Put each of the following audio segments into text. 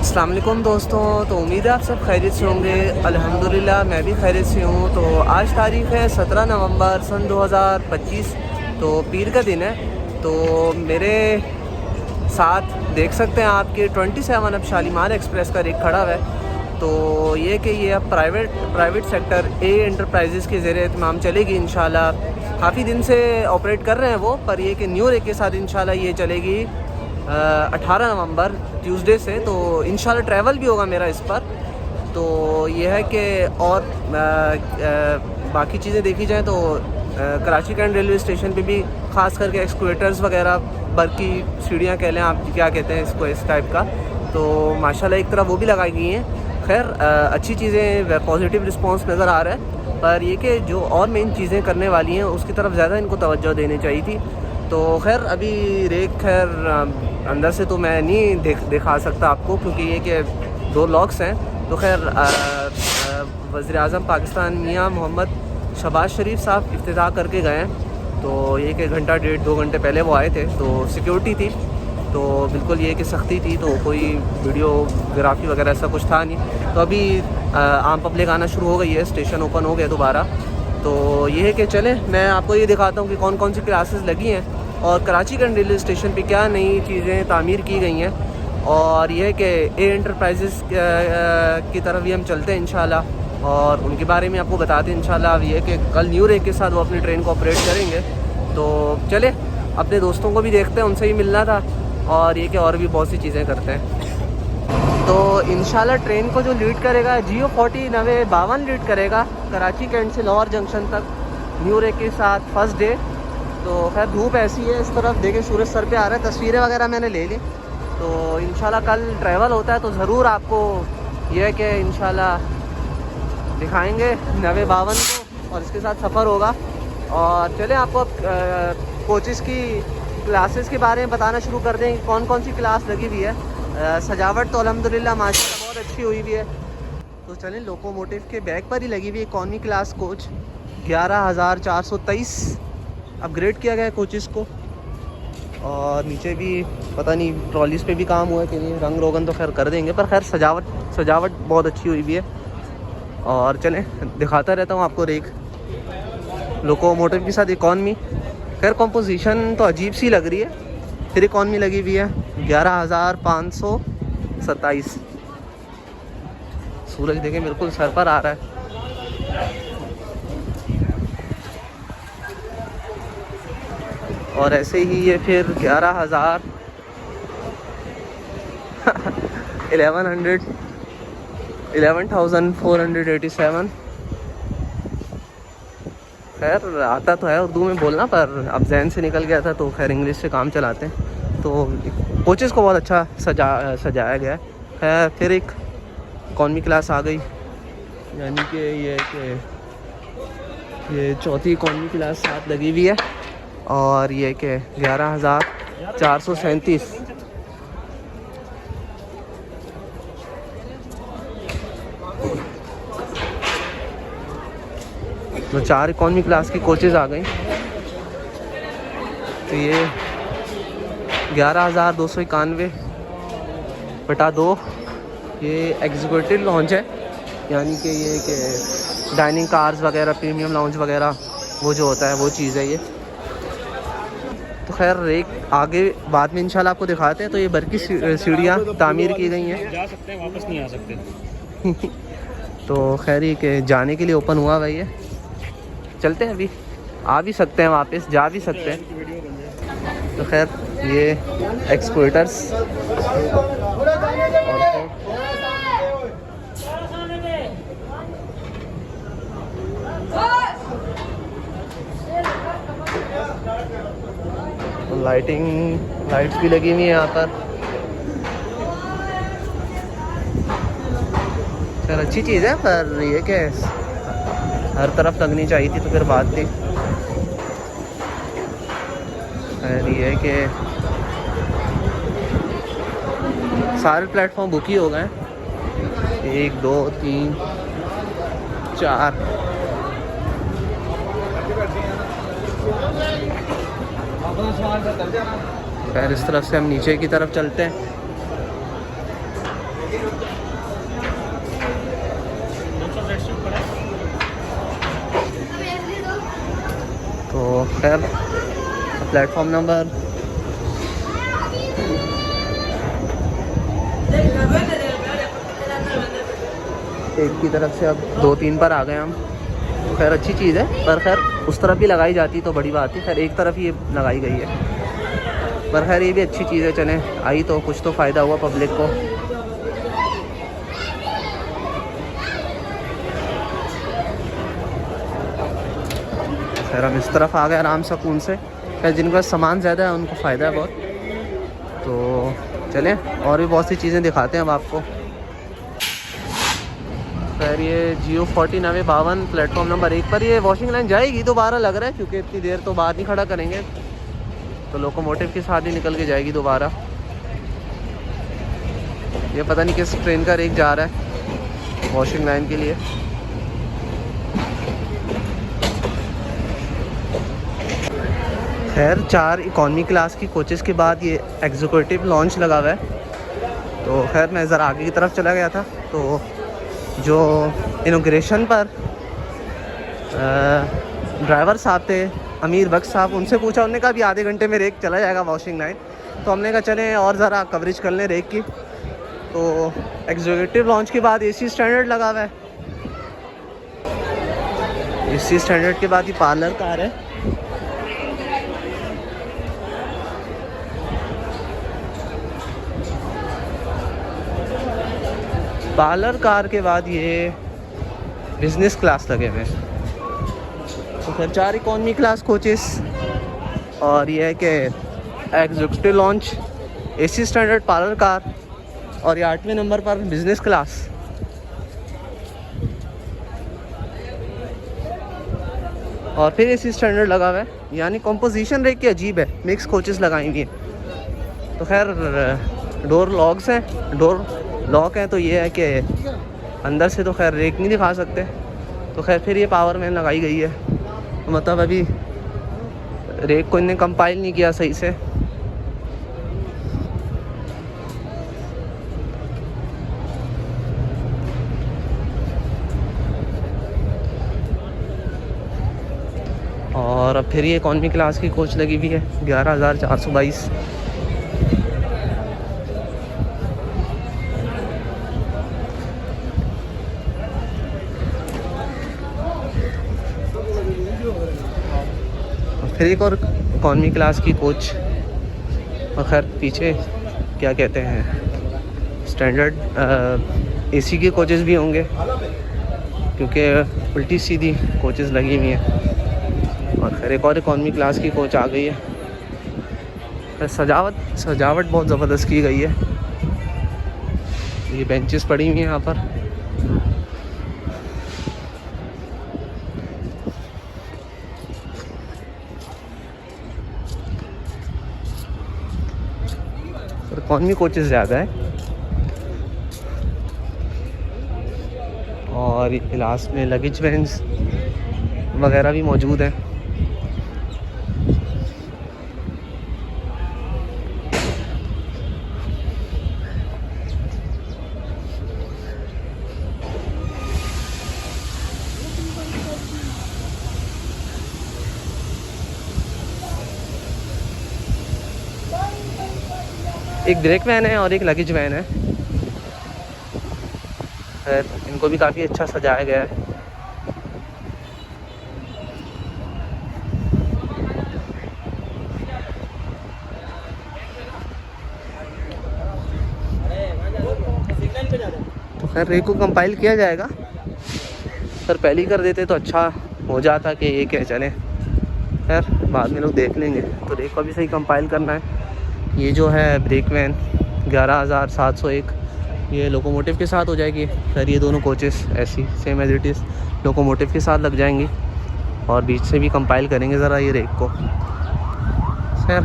अस्सलाम वालेकुम दोस्तों। तो उम्मीद है आप सब खैरियत से होंगे। अल्हम्दुलिल्लाह मैं भी खैरियत से हूँ। तो आज तारीख़ है 17 नवंबर सन 2025। तो पीर का दिन है। तो मेरे साथ देख सकते हैं आपके 27 अब शालीमार एक्सप्रेस का रेक खड़ा हुआ है। तो ये कि ये अब प्राइवेट सेक्टर ए एंटरप्राइजेज़ के ज़रिए एहतमाम चलेगी इंशाल्लाह। काफ़ी दिन से ऑपरेट कर रहे हैं वो, पर ये कि न्यू रेक के साथ इंशाल्लाह ये चलेगी 18 नवंबर ट्यूसडे से। तो इंशाल्लाह ट्रैवल भी होगा मेरा इस पर। तो ये है कि और बाकी चीज़ें देखी जाएँ तो कराची कैंट रेलवे स्टेशन पे भी ख़ास करके एक्सकवेटर्स वगैरह, बरकी सीढ़ियाँ कह लें आप, क्या कहते हैं इसको, इस टाइप का, तो माशाल्लाह एक तरफ वो भी लगाई गई हैं। खैर अच्छी चीज़ें, पॉजिटिव रिस्पांस नज़र आ रहा है। पर ये कि जो और मेन चीज़ें करने वाली हैं उसकी तरफ ज़्यादा इनको तवज्जो देनी चाहिए थी। तो खैर अभी रेक खैर अंदर से तो मैं नहीं दिखा सकता आपको, क्योंकि ये कि 2 लॉक्स हैं। तो खैर वज़ीर-ए-आज़म पाकिस्तान मियाँ मोहम्मद शहबाज शरीफ साहब इफ्तिताह करके गए हैं। तो ये कि घंटा डेढ़ 2 घंटे पहले वो आए थे। तो सिक्योरिटी थी, तो बिल्कुल ये कि सख्ती थी, तो कोई वीडियोग्राफी वगैरह ऐसा कुछ था नहीं। तो अभी आम पब्लिक आना शुरू हो गई है, स्टेशन ओपन हो गया दोबारा। तो ये है कि चलें मैं आपको ये दिखाता हूँ कि कौन कौन सी क्लासेस लगी हैं और कराची कैंट रेलवे स्टेशन पे क्या नई चीज़ें तामीर की गई हैं। और ये है कि ए एंटरप्राइजेज़ की तरफ भी हम चलते हैं इंशाल्लाह, और उनके बारे में आपको बताते हैं इंशाल्लाह। अब ये कि कल न्यू रेक के साथ वो अपनी ट्रेन को ऑपरेट करेंगे। तो चले अपने दोस्तों को भी देखते हैं, उनसे ही मिलना था, और ये कि और भी बहुत सी चीज़ें करते हैं। तो इंशाल्लाह ट्रेन को जो लीड करेगा Geo 40 9252 लीड करेगा कराची कैंट से लाहौर जंक्शन तक न्यू रेक के साथ फर्स्ट डे। तो खैर धूप ऐसी है, इस तरफ देखे सूरज सर पे आ रहा है। तस्वीरें वगैरह मैंने ले ली। तो इंशाल्लाह कल ट्रैवल होता है तो ज़रूर आपको यह है कि इंशाल्लाह दिखाएंगे 9252 को, और इसके साथ सफ़र होगा। और चले आपको कोचेस की क्लासेस के बारे में बताना शुरू कर दें, कौन कौन सी क्लास लगी हुई है। सजावट तो अल्हम्दुलिल्लाह माशाल्लाह बहुत अच्छी हुई हुई है। तो चलें लोकोमोटिव के बैक पर ही लगी हुई है इकॉनमी क्लास कोच 11,423 अपग्रेड किया गया है कोचेस को। और नीचे भी पता नहीं ट्रॉलीज़ पे भी काम हुआ है कि नहीं, रंग रोगन तो खैर कर देंगे, पर खैर सजावट बहुत अच्छी हुई भी है। और चलें दिखाता रहता हूँ आपको रेक लोकोमोटिव के साथ इकॉनमी। खैर कंपोजिशन तो अजीब सी लग रही है, फिर इकॉनमी लगी हुई है 11,527। सूरज देखें बिल्कुल सर पर आ रहा है। और ऐसे ही ये फिर 11,000 11,487। खैर आता तो है उर्दू में बोलना, पर अब जहन से निकल गया था, तो खैर इंग्लिश से काम चलाते हैं। तो कोचेस को बहुत अच्छा सजाया गया है। खैर फिर एक इकॉनमी क्लास आ गई, यानी कि ये चौथी इकॉनमी क्लास साथ लगी हुई है। और ये कि 11,437। तो 4 इकॉनमी क्लास की कोचेज़ आ गई। तो ये 11,291/2 ये एग्जीक्यूटिव लॉन्च है, यानी कि ये कि डाइनिंग कार्स वगैरह, प्रीमियम लॉन्च वगैरह वो जो होता है वो चीज़ है ये। तो खैर एक आगे बाद में इंशाल्लाह आपको दिखाते हैं। तो ये बरकी सीढ़ियाँ तामीर की गई हैं, जा सकते हैं, वापस नहीं आ सकते। तो खैर ये कि जाने के लिए ओपन हुआ भाई है, चलते हैं। अभी आ भी सकते हैं, वापस जा भी सकते हैं। तो खैर ये एक्सक्वेटर्स लाइट्स भी लगी हुई है यहाँ पर। खैर अच्छी चीज़ है, पर ये कि हर तरफ लगनी चाहिए थी तो फिर बात थी। खैर ये कि सारे प्लेटफॉर्म बुक ही हो गए हैं, 1 2 3 4। खैर इस तरफ से हम नीचे की तरफ चलते हैं। तो खैर प्लेटफॉर्म नंबर एक की तरफ से अब 2-3 पर आ गए हम। खैर अच्छी चीज़ है, पर खैर उस तरफ भी लगाई जाती तो बड़ी बात है। खैर एक तरफ ही लगाई गई है, पर खैर ये भी अच्छी चीज़ है। चलें, आई तो कुछ तो फ़ायदा हुआ पब्लिक को। खैर हम इस तरफ आ गए आराम सुकून से। खैर जिनके पास सामान ज़्यादा है उनको फ़ायदा है बहुत। तो चलें और भी बहुत सी चीज़ें दिखाते हैं अब आपको। खैर ये Jio 4952 प्लेटफॉर्म नंबर 1 पर ये वॉशिंग लाइन जाएगी दोबारा लग रहा है, क्योंकि इतनी देर तो बाहर नहीं खड़ा करेंगे, तो लोकोमोटिव के साथ ही निकल के जाएगी दोबारा। ये पता नहीं किस ट्रेन का रेक जा रहा है वॉशिंग लाइन के लिए। खैर 4 इकॉनमी क्लास की कोचेज़ के बाद ये एग्जीक्यूटिव लॉन्च लगा हुआ है। तो खैर मैं ज़रा आगे की तरफ चला गया था, तो जो इनॉग्रेशन पर ड्राइवर साहब थे अमीर बख्श साहब, उनसे पूछा, उन्होंने कहा अभी आधे घंटे में रेक चला जाएगा वॉशिंग लाइन। तो हमने कहा चलें और ज़रा कवरेज कर लें रेक की। तो एग्जीक्यूटिव लॉन्च के बाद AC स्टैंडर्ड लगा हुआ है। AC स्टैंडर्ड के बाद ही पार्लर कार है। पार्लर कार के बाद ये बिज़नेस क्लास लगे हुए हैं। तो फिर 4 इकॉनमी क्लास कोचेस और ये है कि executive launch, AC standard parlour car, और ये 8वें नंबर पर बिज़नेस क्लास। और फिर AC स्टैंडर्ड लगा हुआ है, यानी कंपोजिशन रेक की अजीब है, मिक्स कोचेस लगाई हुई हैं। तो खैर डोर लॉक्स हैं, डोर लॉक हैं, तो ये है कि अंदर से तो खैर रेक नहीं दिखा सकते। तो खैर फिर ये पावर मैन लगाई गई है, तो मतलब अभी रेक को इन्हें कंपाइल नहीं किया सही से। और अब फिर ये इकॉनमी क्लास की कोच लगी हुई है 11,422। फिर एक और इकॉनमी क्लास की कोच, और खैर पीछे क्या कहते हैं स्टैंडर्ड AC के कोचेज़ भी होंगे, क्योंकि उल्टी सीधी कोचेज़ लगी हुई हैं। और खैर एक और इकॉनमी क्लास की कोच आ गई है। सजावट बहुत ज़बरदस्त की गई है। ये बेंचेस पड़ी हुई हैं यहाँ पर। इकॉनमी कोचेस ज़्यादा है। और क्लास में लगेज वैन्स वगैरह भी मौजूद हैं। एक ब्रेक वैन है और एक लगेज वैन है। खैर इनको भी काफ़ी अच्छा सजाया गया है। तो खैर रेक को कंपाइल किया जाएगा, पर पहले ही कर देते तो अच्छा हो जाता कि ये क्या चले। खैर बाद में लोग देख लेंगे। तो रेक को भी सही कंपाइल करना है। ये जो है ब्रेक वैन 11,701, ये लोकोमोटिव के साथ हो जाएगी। खैर ये दोनों कोचेस ऐसी same as it is locomotive के साथ लग जाएंगी, और बीच से भी कंपाइल करेंगे ज़रा ये रेक को। खैर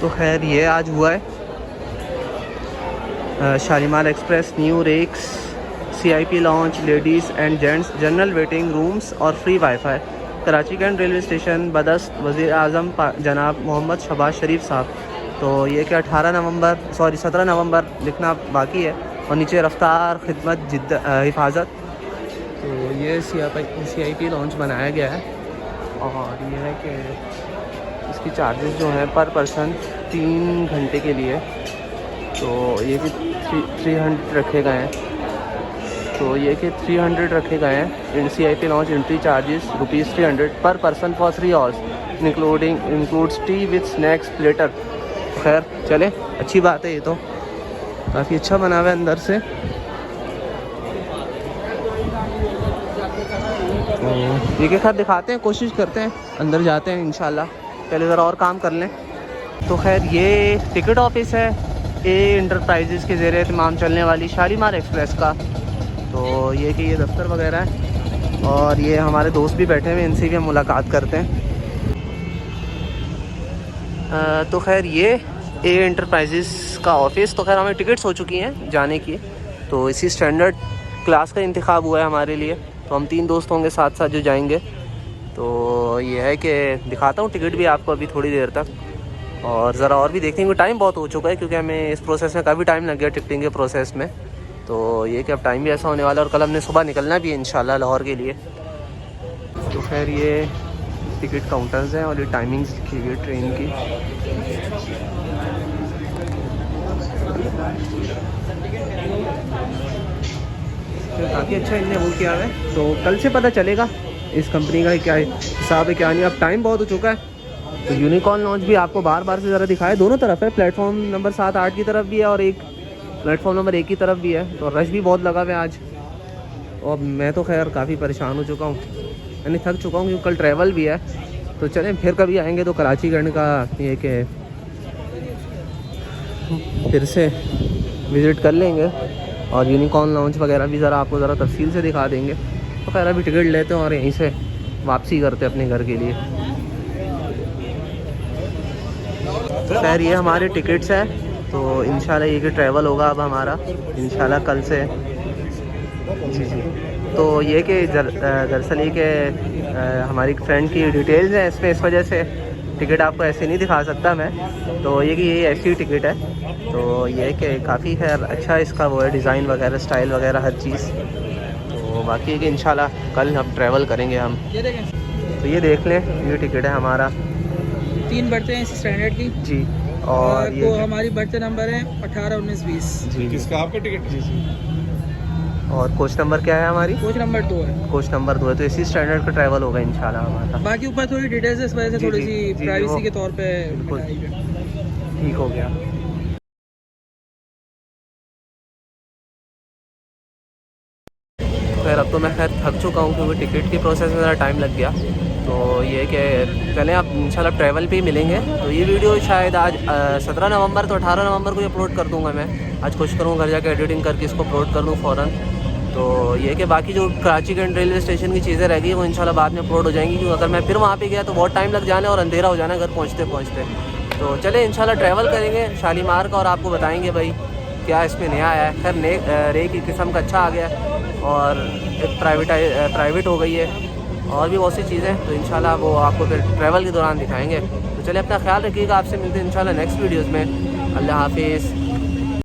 तो खैर ये आज हुआ है Shalimar express new rakes CIP launch, ladies and gents general waiting rooms और free wifi. Karachi cantt railway station बदस्त वज़ीर आज़म जनाब मोहम्मद शहबाज शरीफ साहब तो ये कि 17 नवंबर लिखना बाकी है। और नीचे रफ्तार खिदमत हिफाजत। तो ये CIP लॉन्च बनाया गया है। और ये है कि इसकी चार्जेस जो हैं पर पर्सन 3 घंटे के लिए, तो ये कि 300 रखे गए हैं। तो ये कि 300 रखे गए हैं। इन CIP लॉन्च एंट्री चार्जेस ₹300 पर person for 3 hours includes T with snacks platter. खैर चले, अच्छी बात है, ये तो काफ़ी अच्छा बना हुआ है अंदर से। ये के खैर दिखाते हैं, कोशिश करते हैं, अंदर जाते हैं इंशाल्लाह। पहले ज़रा और काम कर लें। तो खैर ये टिकट ऑफिस है ए एंटरप्राइजेज़ के ज़ेरे एहतमाम चलने वाली शालीमार एक्सप्रेस का। तो ये कि ये दफ्तर वगैरह है और ये हमारे दोस्त भी बैठे हुए, इनसे भी हम मुलाकात करते हैं। तो खैर ये ए एंटरप्राइजेज़ का ऑफिस। तो खैर हमें टिकट्स हो चुकी हैं जाने की, तो इसी स्टैंडर्ड क्लास का इंतखाब हुआ है हमारे लिए। तो हम 3 दोस्त होंगे साथ साथ जो जाएंगे। तो ये है कि दिखाता हूँ टिकट भी आपको अभी थोड़ी देर तक, और ज़रा और भी देखते हैं। टाइम बहुत हो चुका है क्योंकि हमें इस प्रोसेस में काफ़ी टाइम लग गया टिकटिंग के प्रोसेस में। तो ये कि अब टाइम भी ऐसा होने वाला है और कल हमने सुबह निकलना भी है इंशाल्लाह लाहौर के लिए। तो खैर ये टिकट काउंटर्स हैं और ये टाइमिंग्स लिखी हुई है ट्रेन की। काफ़ी अच्छा इनने वो किया है। तो कल से पता चलेगा इस कंपनी का क्या हिसाब है क्या नहीं। अब टाइम बहुत हो चुका है। तो यूनिकॉर्न लॉन्च भी आपको बार बार से ज़रा दिखाया, दोनों तरफ है, प्लेटफॉर्म नंबर 7-8 की तरफ भी है और एक प्लेटफॉर्म नंबर 1 की तरफ भी है। तो रश भी बहुत लगा हुआ है आज। और मैं तो खैर काफ़ी परेशान हो चुका हूँ, यानी थक चुका हूँ क्योंकि कल ट्रैवल भी है। तो चलें फिर कभी आएंगे तो कराची करने का ये कि फिर से विज़िट कर लेंगे और यूनिकॉर्न लॉन्च वगैरह भी ज़रा आपको ज़रा तफसील से दिखा देंगे। तो खैर अभी टिकट लेते हैं और यहीं से वापसी करते हैं अपने घर के लिए। खैर ये हमारे टिकट्स हैं। तो इंशाल्लाह ये कि ट्रैवल होगा अब हमारा इंशाल्लाह कल से। जी। तो ये कि दरअसल ये कि हमारी फ्रेंड की डिटेल्स हैं इसमें, इस वजह से टिकट आपको ऐसे नहीं दिखा सकता मैं। तो ये कि ये ऐसी टिकट है। तो ये कि काफ़ी खैर अच्छा इसका वो है, डिज़ाइन वगैरह, स्टाइल वगैरह, हर चीज़। तो बाकी है कि इंशाल्लाह कल हम ट्रैवल करेंगे हम। तो ये देख लें, ये टिकट है हमारा। 3 बर्थे हैं इस स्टैंडर्ड की जी। और ये हमारी बर्थे नंबर है 18, 19, 20। जी। किसका आपका टिकट? जी। और कोच नंबर क्या है हमारी? कोच नंबर 2 है। कोच नंबर 2 है। तो इसी स्टैंडर्ड का ट्रैवल होगा इंशाल्लाह हमारा। बाकी ऊपर थोड़ी डिटेल्स है, इस वजह से थोड़ी सी प्राइवेसी के तौर पे बिल्कुल ठीक हो गया। खैर अब तो मैं थक चुका हूँ क्योंकि टिकट के प्रोसेस में ज़रा टाइम लग गया। तो ये कि चलें अब इंशाल्लाह ट्रैवल पे ही मिलेंगे। तो ये वीडियो शायद आज 17 नवंबर, तो 18 नवंबर को अपलोड कर दूँगा मैं। आज कोशिश करूँगा घर जाकर एडिटिंग करके इसको अपलोड कर दूँ फ़ौरन। तो ये कि बाकी जो कराची के रेलवे स्टेशन की चीज़ें रह गई वो इंशाल्लाह बाद में अपलोड हो जाएंगी, क्योंकि अगर मैं फिर वहाँ पे गया तो बहुत टाइम लग जाना और अंधेरा हो जाना घर पहुँचते। तो चले इंशाल्लाह ट्रैवल करेंगे शालीमार का और आपको बताएंगे भाई क्या इसमें नया आया है। खैर रे की किस्म का अच्छा आ गया और एक प्राइवेट हो गई है और भी बहुत सी चीज़ें। तो इंशाल्लाह वो आपको फिर ट्रैवल के दौरान दिखाएंगे। तो चलिए अपना ख्याल रखिएगा, आपसे मिलते हैं इंशाल्लाह नेक्स्ट वीडियोज़ में। अल्लाह हाफिज़।